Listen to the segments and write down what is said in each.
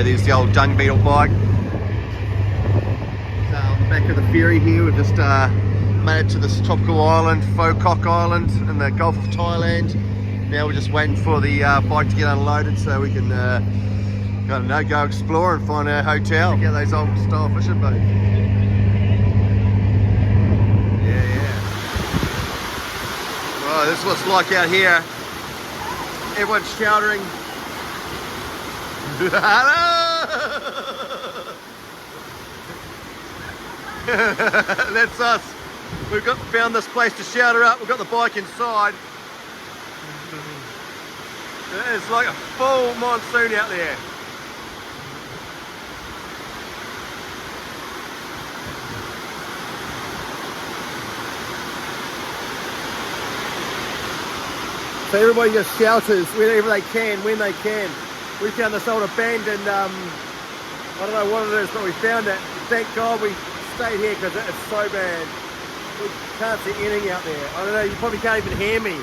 So there's the old dung beetle bike. So on the back of the ferry here, we've just made it to this tropical island, Quoc Island in the Gulf of Thailand. Now we're just waiting for the bike to get unloaded so we can, I don't know, go explore and find our hotel. Check out those old style fishing boats. Yeah. Oh, this is what it's like out here. Everyone's shouting. That's us. We've found this place to shout her up. We've got the bike inside. It's like a full monsoon out there. So everybody just shelters wherever they can, when they can. We found this old abandoned, I don't know what it is, but we found it. Thank God we stayed here because it's so bad. We can't see anything out there. I don't know, you probably can't even hear me.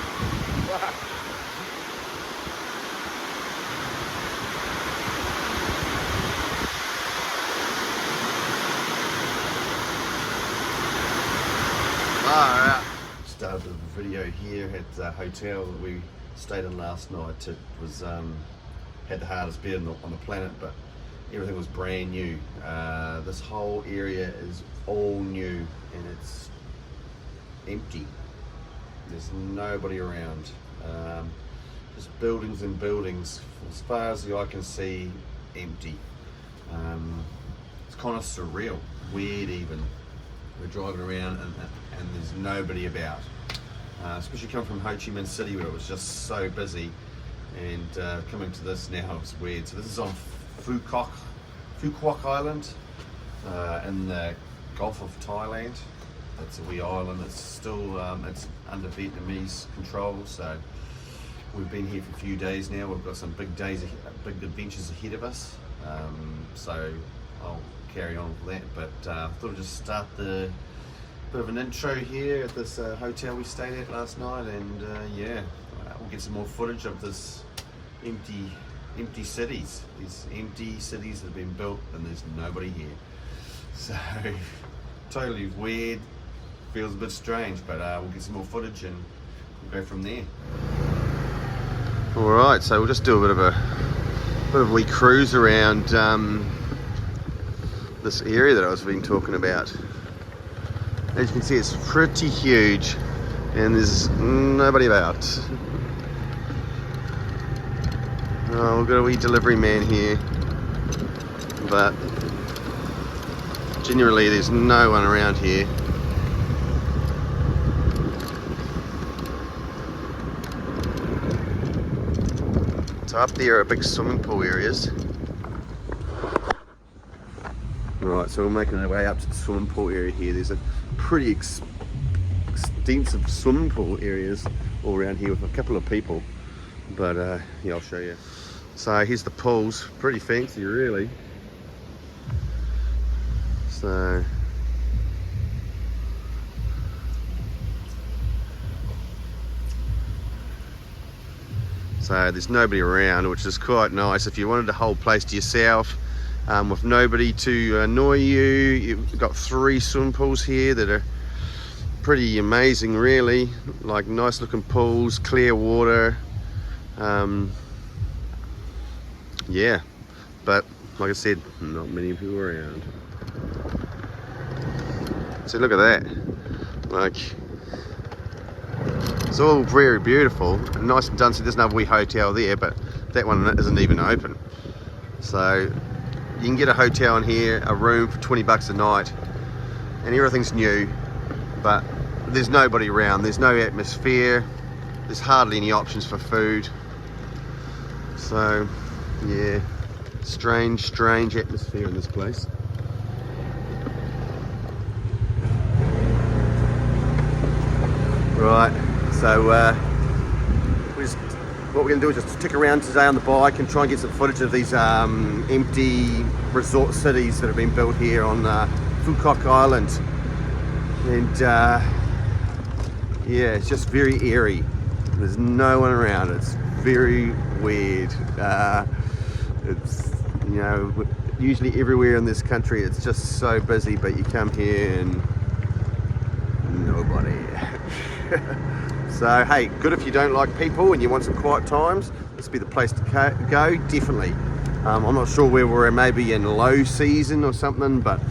Alright. Started the video here at the hotel that we stayed in last night. It was had the hardest bed on the planet, but everything was brand new. This whole area is all new and it's empty. There's nobody around. Just buildings and buildings. As far as the eye can see, empty. It's kind of surreal, weird even. We're driving around and there's nobody about. Especially coming from Ho Chi Minh City where it was just so busy, and coming to this now it's weird. So this is on Quoc Island in the Gulf of Thailand. It's a wee island. It's still it's under Vietnamese control. So we've been here for a few days now. We've got some big days, big adventures ahead of us. So I'll carry on with that, but I thought I'd just start the bit of an intro here at this hotel we stayed at last night, and yeah, we'll get some more footage of this empty cities. These empty cities that have been built and there's nobody here. So totally weird, feels a bit strange, but we'll get some more footage and we'll go from there. All right, so we'll just do a bit of a wee cruise around this area that I was been talking about. As you can see, it's pretty huge and there's nobody about. Oh, we've got a wee delivery man here, but generally there's no one around here. So up there are big swimming pool areas. Right, so we're making our way up to the swimming pool area here. There's a pretty extensive swimming pool areas all around here with a couple of people, but yeah, I'll show you. So here's the pools, pretty fancy really. So there's nobody around, which is quite nice. If you wanted the whole place to yourself, with nobody to annoy you, you've got 3 swimming pools here that are pretty amazing really. Like nice looking pools, clear water. Yeah, but like I said, not many people around. So look at that. Like, it's all very beautiful, nice and done. So there's another wee hotel there, but that one isn't even open. So you can get a hotel in here, a room for 20 bucks a night, and everything's new, but there's nobody around. There's no atmosphere. There's hardly any options for food. So yeah, strange atmosphere in this place. Right, so what we're going to do is just stick around today on the bike and try and get some footage of these empty resort cities that have been built here on Quoc Island. And yeah, it's just very eerie. There's no one around. It's very weird. It's You know, usually everywhere in this country it's just so busy, but you come here and nobody. So hey, good if you don't like people and you want some quiet times, this would be the place to go, definitely. I'm not sure where we're maybe in low season or something, but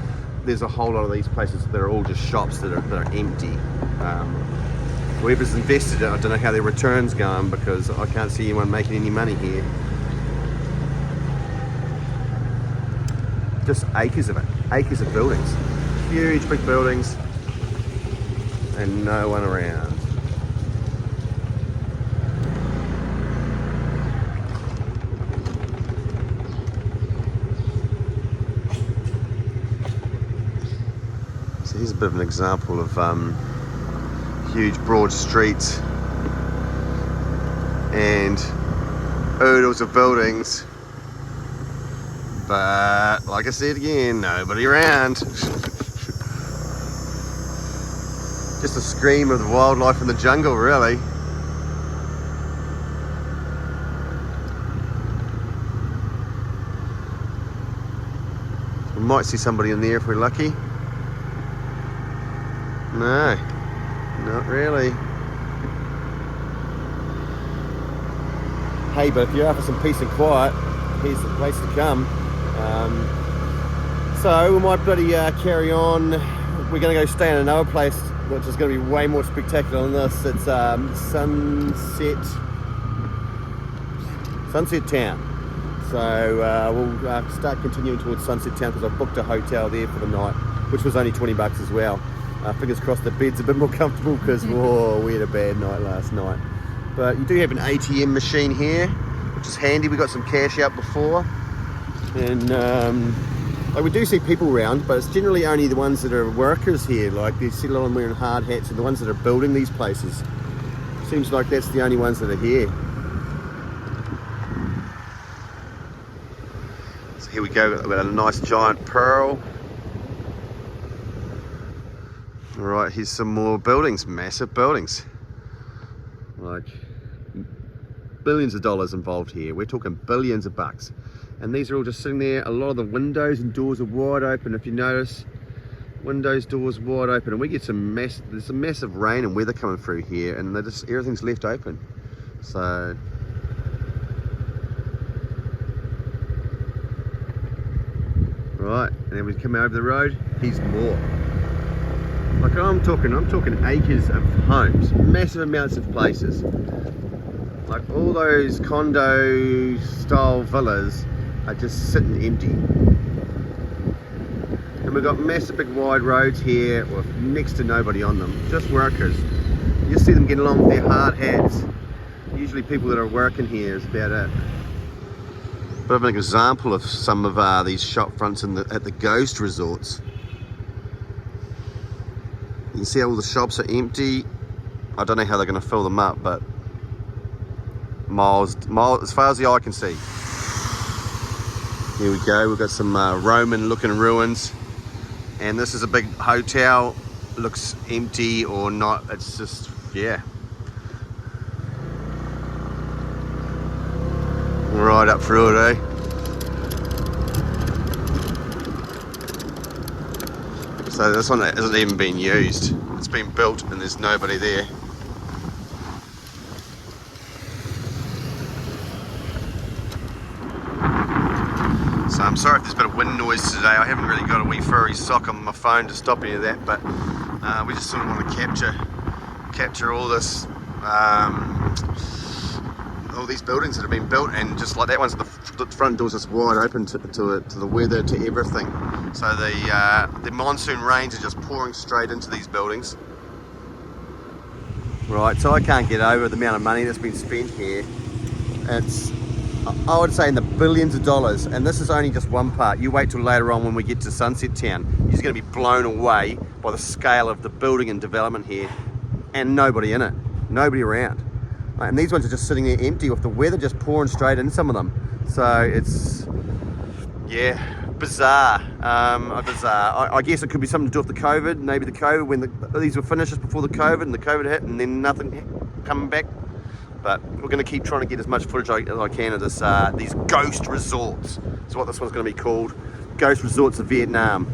there's a whole lot of these places that are all just shops that are empty. Whoever's invested it, I don't know how their return's going, because I can't see anyone making any money here. Just acres of it, acres of buildings, huge big buildings, and no one around. So here's a bit of an example of huge broad streets and oodles of buildings, but like I said again, nobody around. Just a scream of the wildlife in the jungle, really. We might see somebody in there if we're lucky. No, not really. Hey, but if you're after some peace and quiet, here's the place to come. So we might bloody carry on. We're going to go stay in another place, which is going to be way more spectacular than this. It's Sunset Town. So we'll start continuing towards Sunset Town, because I've booked a hotel there for the night, which was only $20 as well. Fingers crossed the bed's a bit more comfortable, because whoa, we had a bad night last night. But you do have an ATM machine here, which is handy. We got some cash out before, and like we do see people around, but it's generally only the ones that are workers here. Like you see a lot of them wearing hard hats, and the ones that are building these places. Seems like that's the only ones that are here. So here we go. We've got a nice giant pearl. All right, here's some more buildings, massive buildings. Like billions of dollars involved here. We're talking billions of bucks. And these are all just sitting there. A lot of the windows and doors are wide open. If you notice, windows, doors wide open. And we get there's some massive rain and weather coming through here, and everything's left open. So right, and then we come over the road, here's more. Like I'm talking acres of homes, massive amounts of places. Like all those condo style villas are just sitting empty. And we've got massive big wide roads here with next to nobody on them, just workers. You just see them getting along with their hard hats. Usually people that are working here is about it. But I've an example of some of these shop fronts at the ghost resorts. You can see all the shops are empty. I don't know how they're going to fill them up, but miles as far as the eye can see. Here we go. We've got some Roman looking ruins, and this is a big hotel. Looks empty or not. It's just, yeah, right up through it, eh? So this one hasn't even been used. It's been built and there's nobody there. So I'm sorry if there's a bit of wind noise today. I haven't really got a wee furry sock on my phone to stop any of that, but we just sort of want to capture all this, all these buildings that have been built, and just like that one's the front door's just wide open to the weather, to everything. So the monsoon rains are just pouring straight into these buildings. Right, so I can't get over the amount of money that's been spent here. It's, I would say, in the billions of dollars, and this is only just one part. You wait till later on when we get to Sunset Town. You're just going to be blown away by the scale of the building and development here, and nobody in it, nobody around. And these ones are just sitting there empty with the weather just pouring straight in some of them. So it's, yeah, bizarre. Bizarre. I guess it could be something to do with the COVID. Maybe the COVID, when these were finished just before the COVID, and the COVID hit, and then nothing coming back. But we're going to keep trying to get as much footage as I can of this, these ghost resorts. That's what this one's going to be called. Ghost Resorts of Vietnam.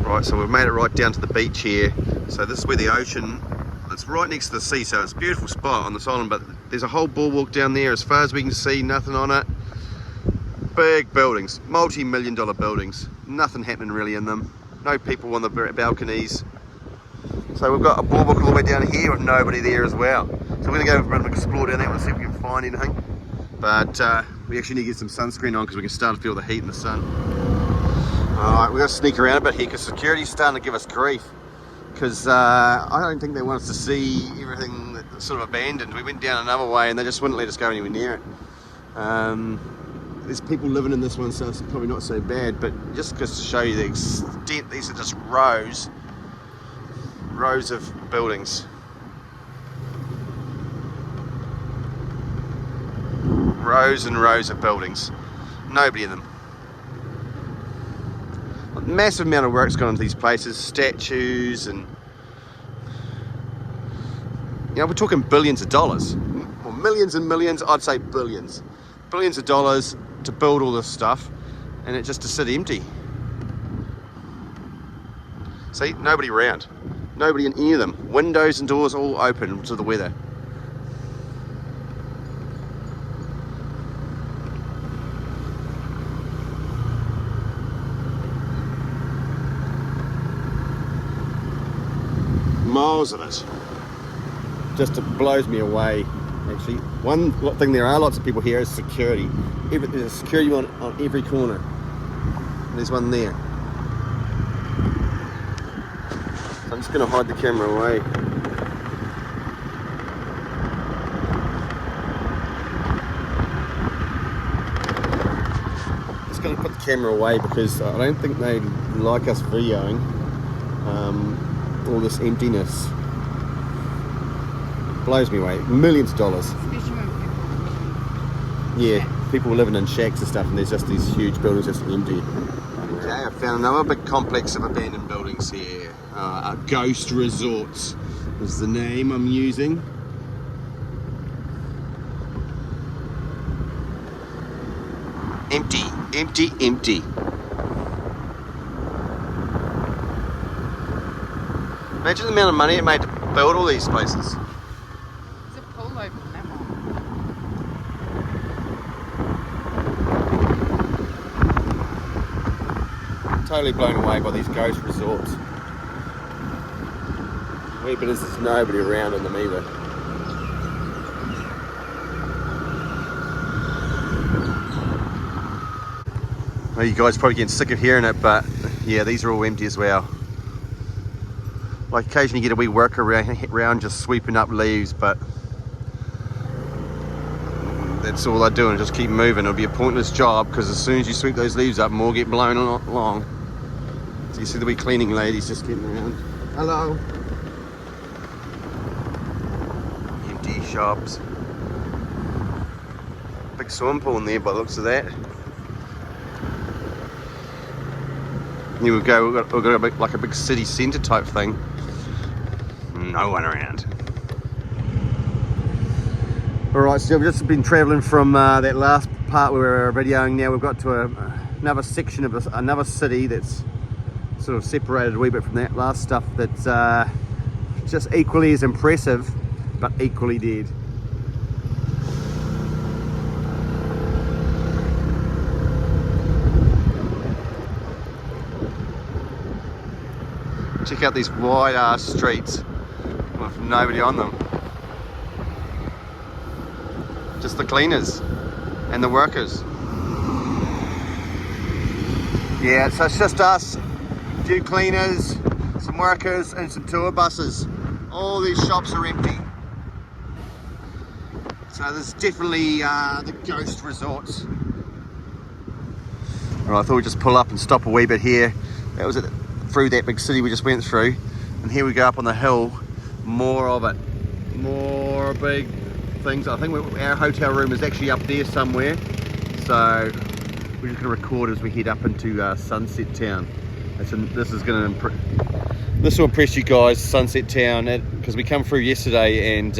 Right, so we've made it right down to the beach here. So this is where the ocean, it's right next to the sea, so it's a beautiful spot on this island, but there's a whole boardwalk down there. As far as we can see, nothing on it. Big buildings, multi-million-dollar buildings. Nothing happening really in them. No people on the balconies. So we've got a boardwalk all the way down here with nobody there as well. So we're going to go and explore down there and see if we can find anything. But we actually need to get some sunscreen on because we can start to feel the heat in the sun. Alright, we're going to sneak around a bit here because security's starting to give us grief. Because I don't think they want us to see everything that's sort of abandoned. We went down another way and they just wouldn't let us go anywhere near it. There's people living in this one, so it's probably not so bad, but just to show you the extent, these are just rows of buildings. Rows and rows of buildings. Nobody in them. A massive amount of work's gone into these places, statues, and you know, we're talking billions of dollars. Well, millions and millions, I'd say billions. Billions of dollars to build all this stuff, and it just to sit empty. See, nobody around. Nobody in any of them. Windows and doors all open to the weather. Miles of it. Just it blows me away. Actually, one thing there are lots of people here is security. There's a security on every corner. There's one there. So I'm just going to hide the camera away. Just going to put the camera away because I don't think they like us videoing all this emptiness. Blows me away. Millions of dollars. Yeah, people living in shacks and stuff, and there's just these huge buildings just empty. Okay, I found another big complex of abandoned buildings here. Ghost Resorts is the name I'm using. Empty, empty, empty. Imagine the amount of money it made to build all these places. Totally blown away by these ghost resorts. Where but there's nobody around in them either. Well, you guys are probably getting sick of hearing it, but yeah, these are all empty as well. Like occasionally you get a wee worker around just sweeping up leaves, but that's all they're doing, just keep moving. It'll be a pointless job because as soon as you sweep those leaves up, more get blown along. So you see the wee cleaning ladies just getting around. Hello. Empty shops. Big swimming pool in there by the looks of that. Here we go, we've got a bit, like a big city centre type thing. No one around. Alright, so we've just been travelling from that last part where we were videoing. Now we've got to another section of another city that's sort of separated a wee bit from that last stuff, that's just equally as impressive but equally dead. Check out these wide ass streets with nobody on them. Just the cleaners and the workers. Yeah, so it's just us, a few cleaners, some workers and some tour buses. All these shops are empty. So there's definitely the ghost resorts. All right, I thought we'd just pull up and stop a wee bit here. That was it, through that big city we just went through. And here we go up on the hill, more of it. More big things. I think our hotel room is actually up there somewhere. So we're just going to record as we head up into Sunset Town. This will impress you guys, Sunset Town, because we come through yesterday and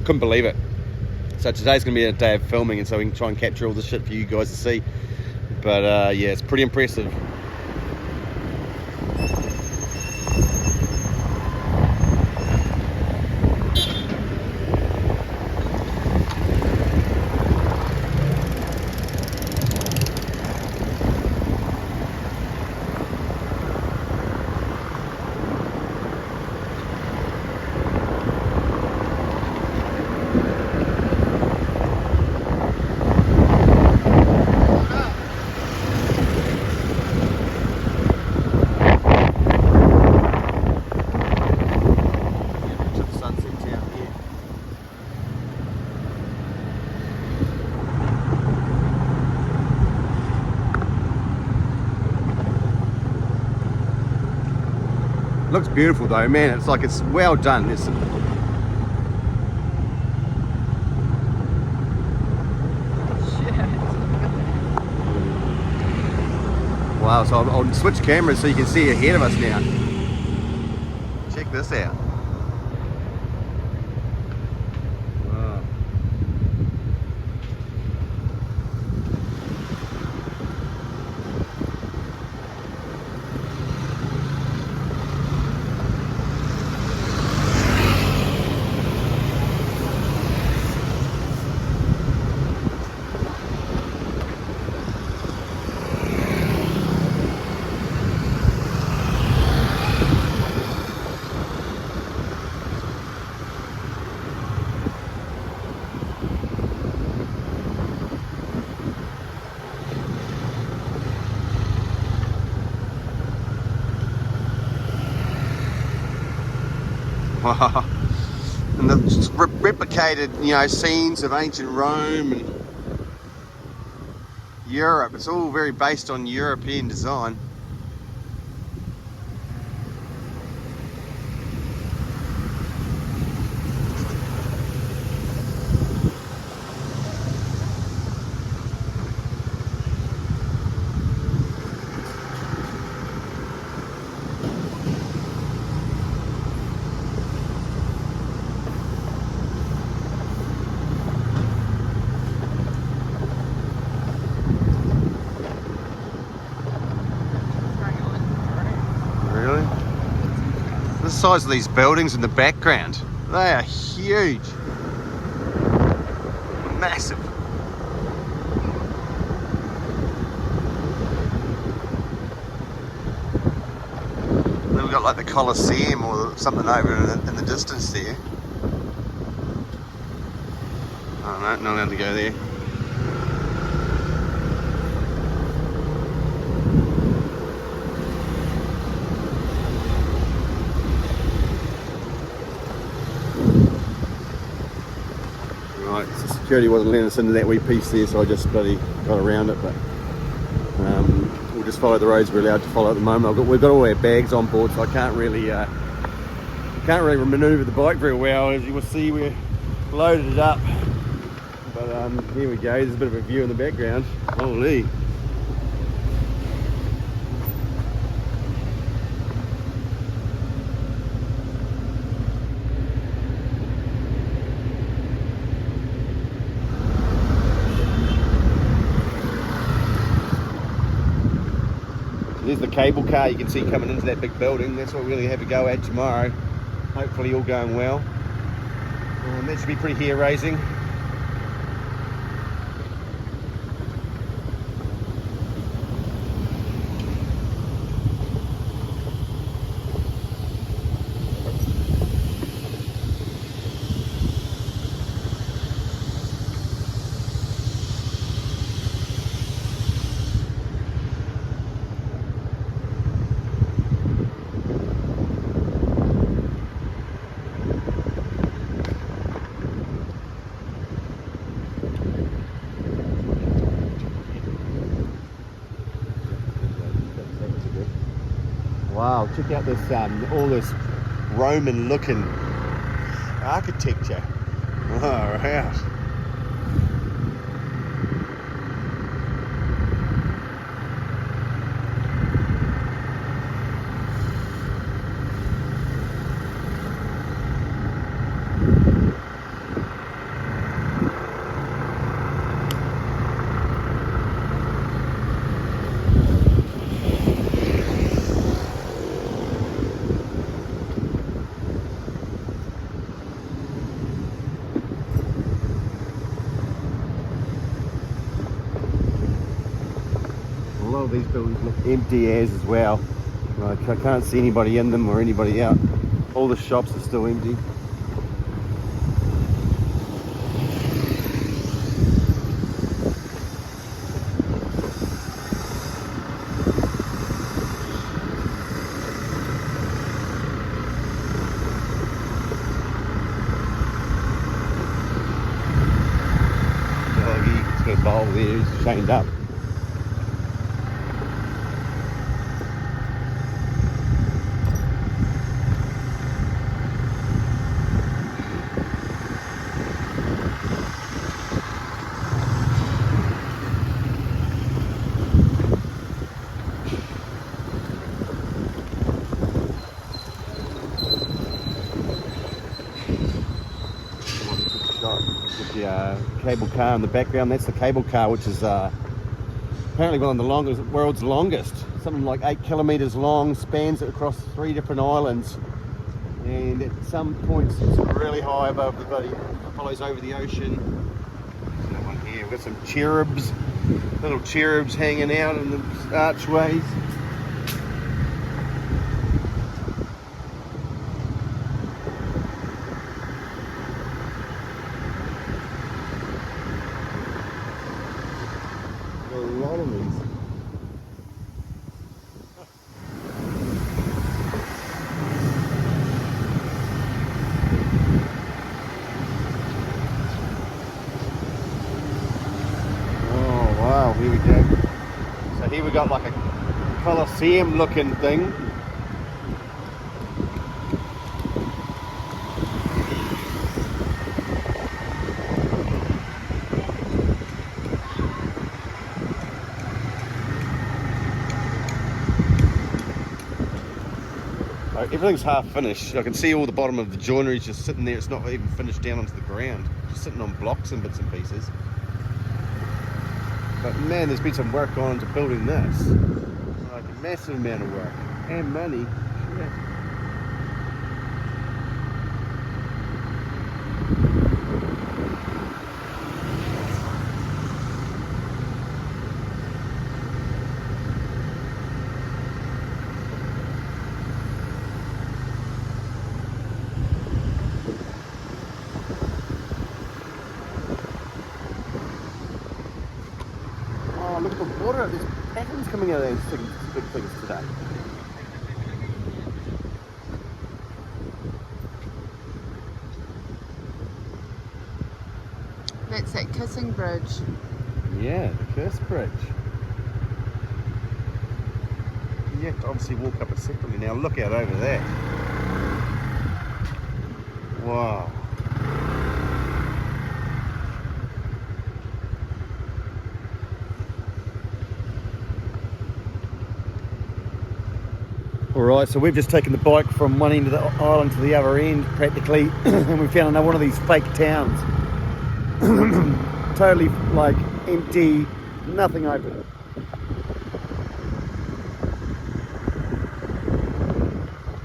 couldn't believe it. So today's going to be a day of filming, and so we can try and capture all this shit for you guys to see. But yeah, it's pretty impressive. Looks beautiful though, man. It's like it's well done. Wow, so I'll switch cameras so you can see ahead of us now. Check this out. Wow. And the replicated, you know, scenes of ancient Rome and Europe. It's all very based on European design. The size of these buildings in the background, they are huge, massive. Then we've got like the Colosseum or something over in the distance there. Oh no, not allowed to go there. Right, so security wasn't letting us into that wee piece there, so I just bloody got around it, but we'll just follow the roads we're allowed to follow at the moment. We've got all our bags on board, so I can't really manoeuvre the bike very well. As you will see, we're loaded it up, but here we go. There's a bit of a view in the background. Holy. There's the cable car you can see coming into that big building. That's what we're going to have a go at tomorrow. Hopefully all going well. That should be pretty hair raising. Wow, check out this all this Roman looking architecture. Oh, right. lot of these buildings look empty as well. Like, I can't see anybody in them or anybody out. All the shops are still empty. Doggy, he's got a bowl there, he's chained up. With the cable car in the background, that's the cable car, which is apparently one of the world's longest, something like 8 kilometers long, spans it across 3 different islands, and at some points it's really high above the body, follows over the ocean. There's that one here. We've got some cherubs, little cherubs hanging out in the archways. A lot of these. Oh wow, here we go. So here we got like a Colosseum looking thing. Everything's half finished. I can see all the bottom of the joinery is just sitting there. It's not even finished down onto the ground. Just sitting on blocks and bits and pieces. But man, there's been some work gone into building this. Like a massive amount of work. And money. Shit. Oh, look at the water. There's patterns coming out of those big things today. That's that kissing bridge. Yeah, the Kiss Bridge. You have to obviously walk up it separately. Now look out over there. Wow. Alright, so we've just taken the bike from one end of the island to the other end practically, and we found another one of these fake towns. Totally like empty, nothing open.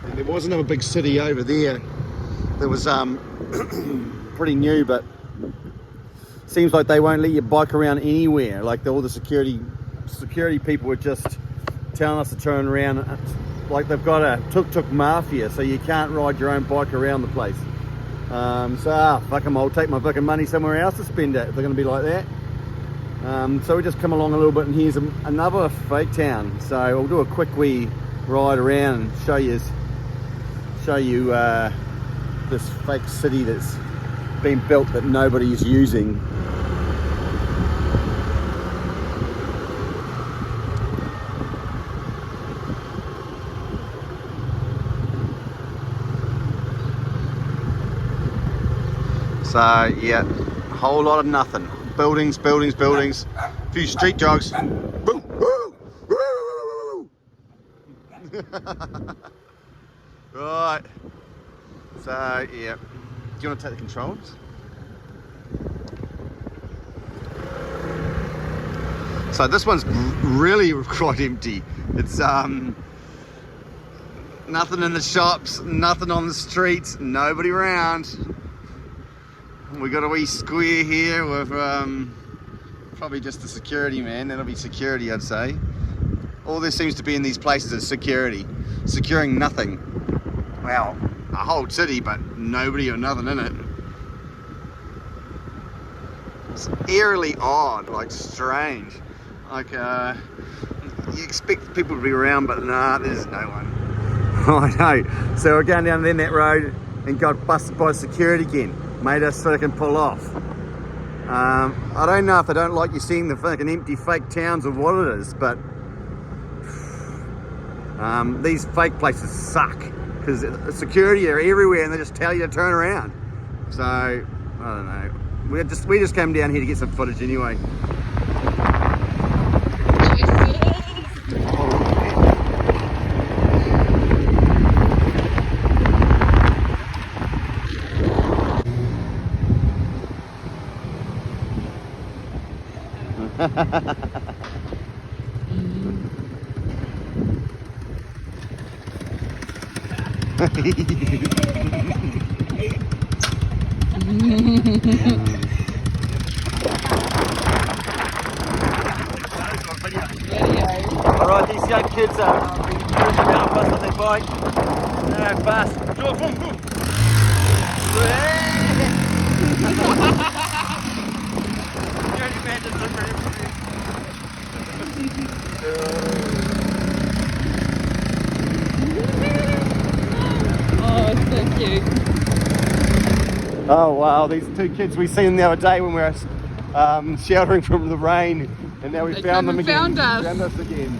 And there was another big city over there that was pretty new, but seems like they won't let you bike around anywhere. Like all the security people were just telling us to turn around. Like they've got a tuk-tuk mafia, so you can't ride your own bike around the place. Fuck them, I'll take my fucking money somewhere else to spend it if they're going to be like that. So we just come along a little bit, and here's another fake town. So we'll do a quick wee ride around and show you this fake city that's been built that nobody's using. So yeah, a whole lot of nothing. Buildings, buildings, buildings. A few street dogs. Boom, woo, woo. Right. So yeah, do you want to take the controls? So this one's really quite empty. It's nothing in the shops, nothing on the streets, nobody around. We got a wee square here with probably just the security man. That'll be security, I'd say. All there seems to be in these places is security, securing nothing. Wow, a whole city, but nobody or nothing in it. It's eerily odd, like strange. Like you expect people to be around, but nah, there's no one. I know. So we're going down then that road and got busted by security again. Made us fucking pull off. I don't know if they don't like you seeing the fucking empty fake towns or what it is, but these fake places suck because security are everywhere and they just tell you to turn around. So I don't know. We just came down here to get some footage anyway. Alright, these young kids are cruising around fast on their bike. No, fast. Boom, boom, boom. You only imagine somebody. Oh, it's so cute. Oh wow, these two kids we seen the other day when we were sheltering from the rain, and now we They found came them and again. found us. Found us again.